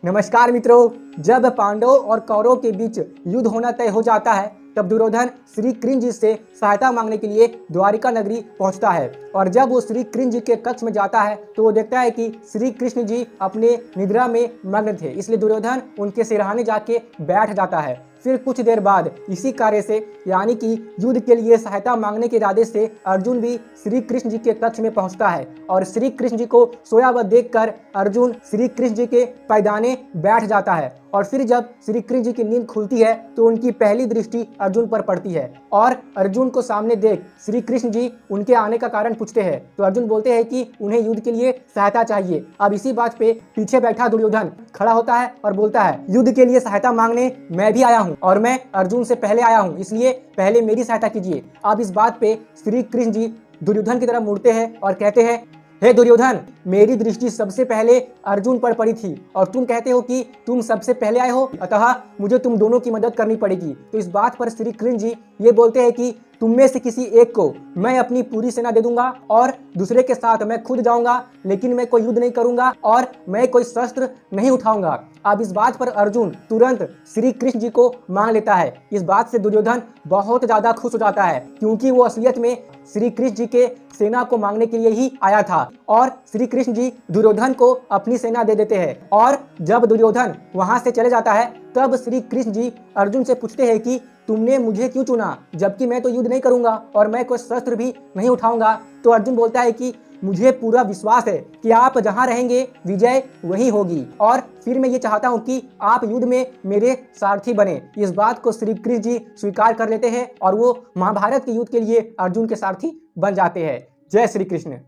नमस्कार मित्रों, जब पांडवों और कौरवों के बीच युद्ध होना तय हो जाता है तब दुर्योधन श्री कृष्ण जी से सहायता मांगने के लिए द्वारिका नगरी पहुंचता है। और जब वो श्री कृष्ण जी के कक्ष में जाता है तो वो देखता है कि श्री कृष्ण जी अपने निद्रा में मग्न थे, इसलिए दुर्योधन उनके सिरहाने जाके बैठ जाता है। फिर कुछ देर बाद इसी कार्य से यानी कि युद्ध के लिए सहायता मांगने के इरादे से अर्जुन भी श्री कृष्ण जी के कक्ष में पहुंचता है और श्री कृष्ण जी को सोया हुआ देखकर अर्जुन श्री कृष्ण जी के पैदाने बैठ जाता है। और फिर जब श्री कृष्ण जी की नींद खुलती है तो उनकी पहली दृष्टि अर्जुन पर पड़ती है और अर्जुन को सामने देख श्री कृष्ण जी उनके आने का कारण पूछते हैं तो अर्जुन बोलते हैं कि उन्हें युद्ध के लिए सहायता चाहिए। अब इसी बात पे पीछे बैठा दुर्योधन खड़ा होता है और बोलता है, युद्ध के लिए सहायता मांगने मैं भी आया हूँ और मैं अर्जुन से पहले आया हूँ, इसलिए पहले मेरी सहायता कीजिए। अब इस बात पे श्री कृष्ण जी दुर्योधन की तरफ मुड़ते हैं और कहते हैं, हे दुर्योधन, मेरी दृष्टि सबसे पहले अर्जुन पर पड़ी थी और तुम कहते हो कि तुम सबसे पहले आए हो, अतः मुझे तुम दोनों की मदद करनी पड़ेगी। तो इस बात पर श्री कृष्ण जी ये बोलते हैं कि तुम में से किसी एक को मैं अपनी पूरी सेना दे दूंगा और दूसरे के साथ मैं खुद जाऊंगा, लेकिन मैं कोई युद्ध नहीं करूंगा और मैं कोई शस्त्र नहीं उठाऊंगा। अब इस बात पर अर्जुन तुरंत श्री कृष्ण जी को मांग लेता है। इस बात से दुर्योधन बहुत ज्यादा खुश हो जाता है क्योंकि वो असलियत में श्री कृष्ण जी के सेना को मांगने के लिए ही आया था और श्री कृष्ण जी दुर्योधन को अपनी सेना दे देते हैं। और जब दुर्योधन वहां से चले जाता है तब श्री कृष्ण जी अर्जुन से पूछते हैं कि तुमने मुझे क्यों चुना, जबकि मैं तो युद्ध नहीं करूंगा और मैं कोई शस्त्र भी नहीं उठाऊंगा। तो अर्जुन बोलता है कि मुझे पूरा विश्वास है कि आप जहां रहेंगे विजय वहीं होगी और फिर मैं ये चाहता हूं कि आप युद्ध में मेरे सारथी बने। इस बात को श्री कृष्ण जी स्वीकार कर लेते हैं और वो महाभारत के युद्ध के लिए अर्जुन के सारथी बन जाते हैं। जय श्री कृष्ण।